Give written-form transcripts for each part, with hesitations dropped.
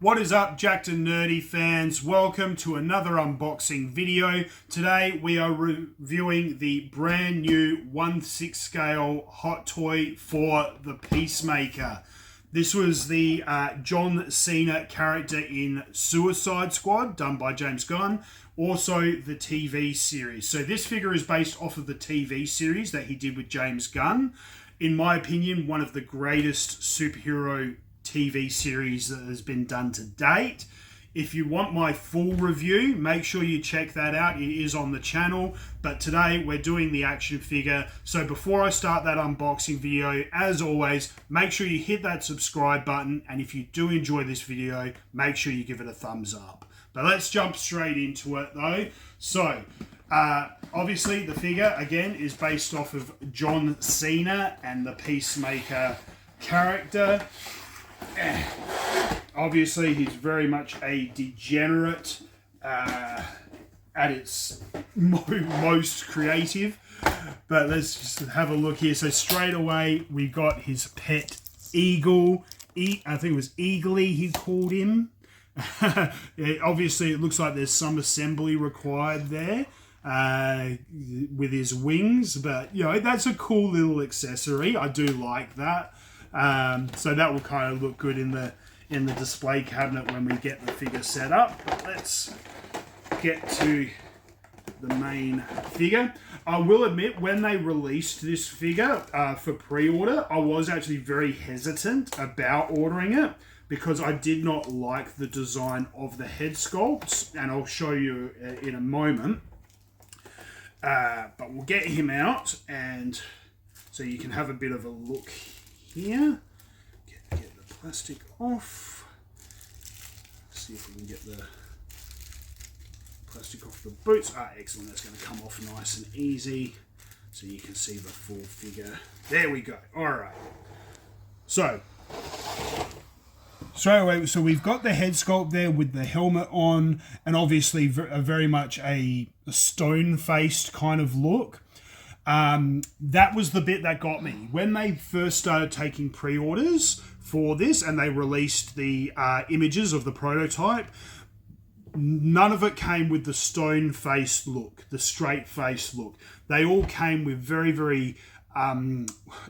What is up, Jackednnerdy fans? Welcome to another unboxing video. Today we are reviewing the brand new 1/6 scale hot toy for the Peacemaker. This was the John Cena character in Suicide Squad, done by James Gunn. Also the TV series. So this figure is based off of the TV series that he did with James Gunn. In my opinion, one of the greatest superhero TV series that has been done to date. If you want my full review, make sure you check that out. It is on the channel. But today we're doing the action figure. So before I start that unboxing video, as always, make sure you hit that subscribe button. And if you do enjoy this video, make sure you give it a thumbs up. But let's jump straight into it though. So, obviously the figure, again, is based off of John Cena and the Peacemaker character. Obviously, he's very much a degenerate at its most creative. But let's just have a look here. So straight away, we got his pet eagle. I think it was Eagly he called him. Obviously, it looks like there's some assembly required there with his wings. But, you know, that's a cool little accessory. I do like that. So that will kind of look good in the display cabinet when we get the figure set up. But let's get to the main figure. I will admit, when they released this figure for pre-order, I was actually very hesitant about ordering it because I did not like the design of the head sculpts, and I'll show you in a moment. But we'll get him out, and so you can have a bit of a look here. Get the plastic off. See if we can get the plastic off the boots. Excellent. That's going to come off nice and easy so you can see the full figure. There we go. All right. So straight away, so we've got the head sculpt there with the helmet on, and obviously very much a stone-faced kind of look. That was the bit that got me. When they first started taking pre-orders for this and they released the images of the prototype, none of it came with the stone-faced look, the straight-faced look. They all came with very, very,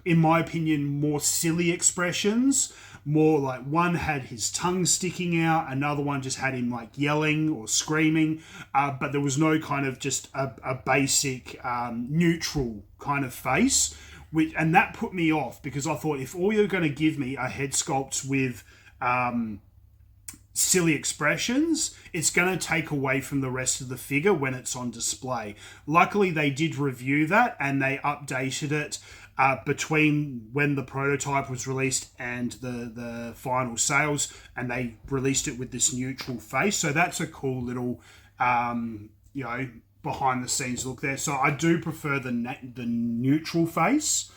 in my opinion, more silly expressions. More like one had his tongue sticking out, another one just had him like yelling or screaming, but there was no kind of just a basic neutral kind of face, and that put me off because I thought if all you're going to give me are head sculpts with silly expressions, it's going to take away from the rest of the figure when it's on display. Luckily, they did review that and they updated it between when the prototype was released and the final sales, and they released it with this neutral face. So that's a cool little, you know, behind the scenes look there. So I do prefer the neutral face.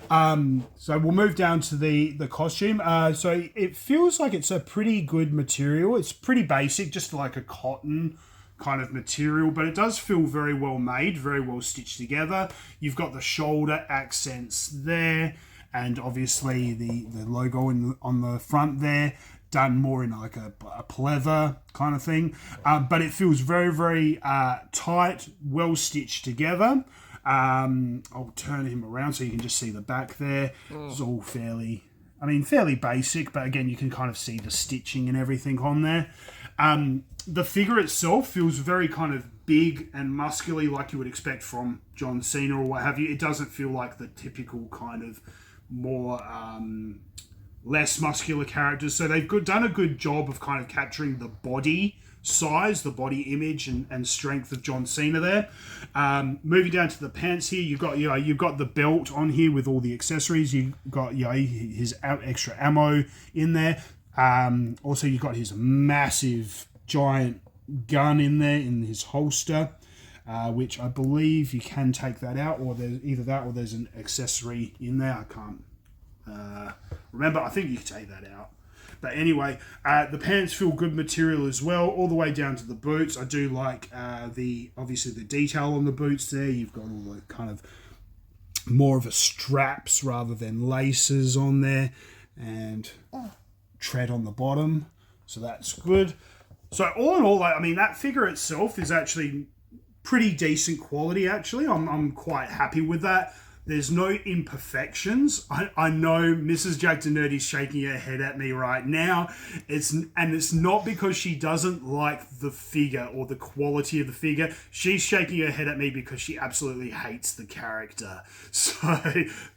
So we'll move down to the costume. So it feels like it's a pretty good material. It's pretty basic, just like a cotton kind of material, but it does feel very well made, very well stitched together. You've got the shoulder accents there, and obviously the logo on the front there, done more in like a pleather kind of thing. But it feels very, very tight, well stitched together. I'll turn him around so you can just see the back there. It's all fairly basic, but again, you can kind of see the stitching and everything on there. The figure itself feels very kind of big and muscular, like you would expect from John Cena or what have you. It doesn't feel like the typical kind of more less muscular characters. So they've done a good job of kind of capturing the body size, the body image and strength of John Cena there. Moving down to the pants here, you've got the belt on here with all the accessories. You've got his extra ammo in there. Also, you've got his massive giant gun in there in his holster, which I believe you can take that out, or there's either that or there's an accessory in there. I can't remember. I think you can take that out. But anyway, the pants feel good material as well, all the way down to the boots. I do like obviously the detail on the boots there. You've got all the kind of more of a straps rather than laces on there, and tread on the bottom. So that's good. So all in all, I mean, that figure itself is actually pretty decent quality, actually. I'm quite happy with that. There's no imperfections. I know Mrs. Jackednerdy's shaking her head at me right now. It's not because she doesn't like the figure or the quality of the figure. She's shaking her head at me because she absolutely hates the character. So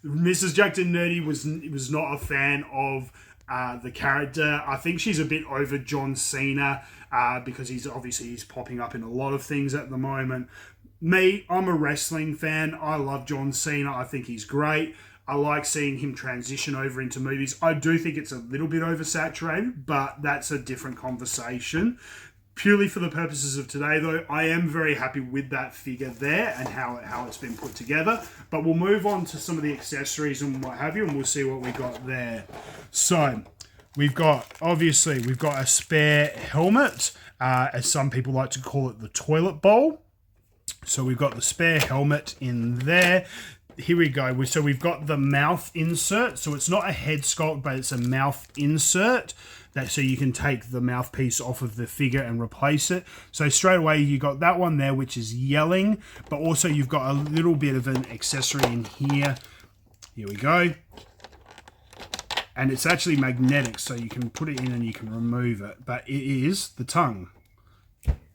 Mrs. Jackednerdy was not a fan of the character. I think she's a bit over John Cena because he's popping up in a lot of things at the moment. Me, I'm a wrestling fan. I love John Cena. I think he's great. I like seeing him transition over into movies. I do think it's a little bit oversaturated, but that's a different conversation. Purely for the purposes of today, though, I am very happy with that figure there and how it's been put together. But we'll move on to some of the accessories and what have you, and we'll see what we got there. So we've got a spare helmet, as some people like to call it, the toilet bowl. So we've got the spare helmet in there. Here we go. So we've got the mouth insert. So it's not a head sculpt, but it's a mouth insert. So you can take the mouthpiece off of the figure and replace it. So straight away you got that one there, which is yelling. But also you've got a little bit of an accessory in here. Here we go. And it's actually magnetic, so you can put it in and you can remove it. But it is the tongue.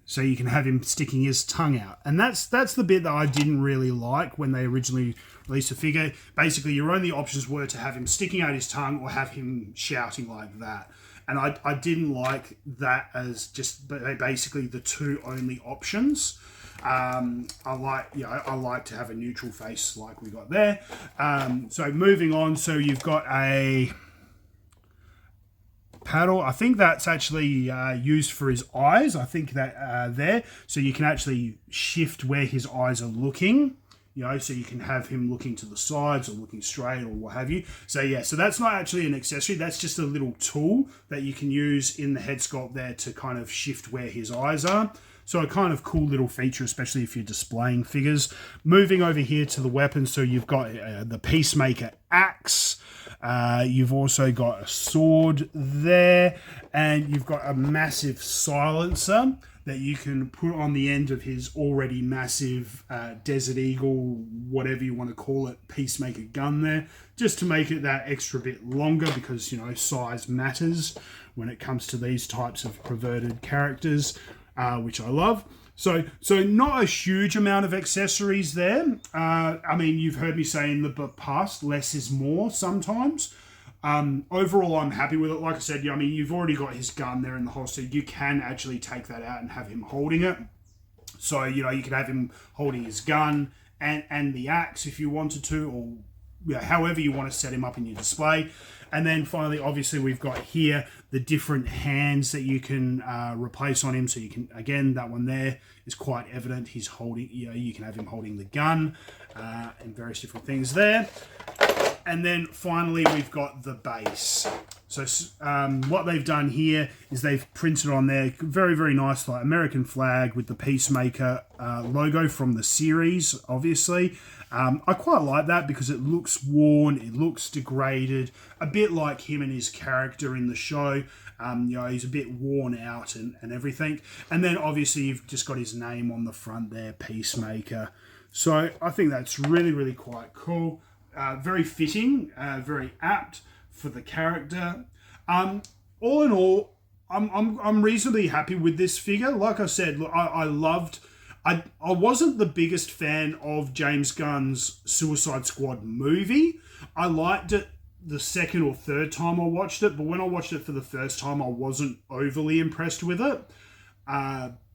So you can have him sticking his tongue out. And that's the bit that I didn't really like when they originally released the figure. Basically, your only options were to have him sticking out his tongue or have him shouting like that. And I didn't like that as just basically the two only options. I like to have a neutral face like we got there. So moving on, so you've got a paddle. I think that's actually used for his eyes. I think that there, so you can actually shift where his eyes are looking, so you can have him looking to the sides or looking straight or what have you. So yeah, so that's not actually an accessory. That's just a little tool that you can use in the head sculpt there to kind of shift where his eyes are. So a kind of cool little feature, especially if you're displaying figures. Moving over here to the weapons, so you've got the Peacemaker axe. You've also got a sword there, and you've got a massive silencer that you can put on the end of his already massive Desert Eagle, whatever you want to call it, Peacemaker gun there, just to make it that extra bit longer because, size matters when it comes to these types of perverted characters, which I love. So not a huge amount of accessories there. I mean, you've heard me say in the past, less is more sometimes. Overall, I'm happy with it. Like I said, you've already got his gun there in the holster. You can actually take that out and have him holding it. So, you could have him holding his gun and the axe if you wanted to, or however you want to set him up in your display. And then finally, obviously, we've got here the different hands that you can replace on him. So you can, again, that one there is quite evident. He's holding, you can have him holding the gun and various different things there. And then finally, we've got the base. So what they've done here is they've printed on there very, very nice, like American flag with the Peacemaker logo from the series, obviously. I quite like that because it looks worn, it looks degraded, a bit like him and his character in the show. He's a bit worn out and everything. And then obviously you've just got his name on the front there, Peacemaker. So I think that's really, really quite cool. Very fitting, very apt for the character. All in all, I'm reasonably happy with this figure. Like I said, I wasn't the biggest fan of James Gunn's Suicide Squad movie. I liked it the second or third time I watched it, but when I watched it for the first time, I wasn't overly impressed with it.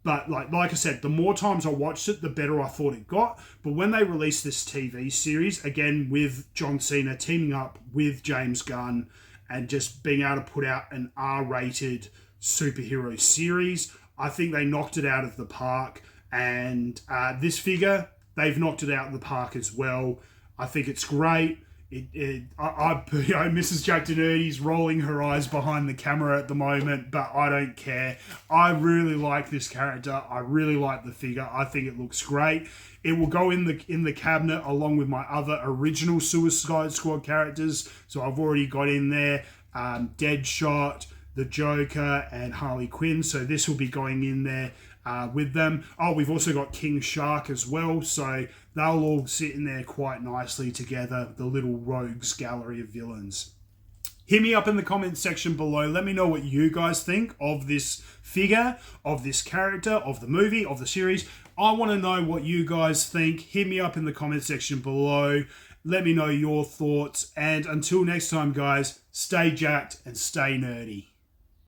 But like I said, the more times I watched it, the better I thought it got. But when they released this TV series, again with John Cena teaming up with James Gunn and just being able to put out an R-rated superhero series, I think they knocked it out of the park. And this figure, they've knocked it out of the park as well. I think it's great. Mrs. Jackednerdy's rolling her eyes behind the camera at the moment, but I don't care. I really like this character. I really like the figure. I think it looks great. It will go in the cabinet along with my other original Suicide Squad characters. So I've already got in there Deadshot, the Joker, and Harley Quinn. So this will be going in there with them. Oh, we've also got King Shark as well. So they'll all sit in there quite nicely together, the little rogues gallery of villains. Hit me up in the comments section below. Let me know what you guys think of this figure, of this character, of the movie, of the series. I want to know what you guys think. Hit me up in the comments section below. Let me know your thoughts. And until next time, guys, stay jacked and stay nerdy.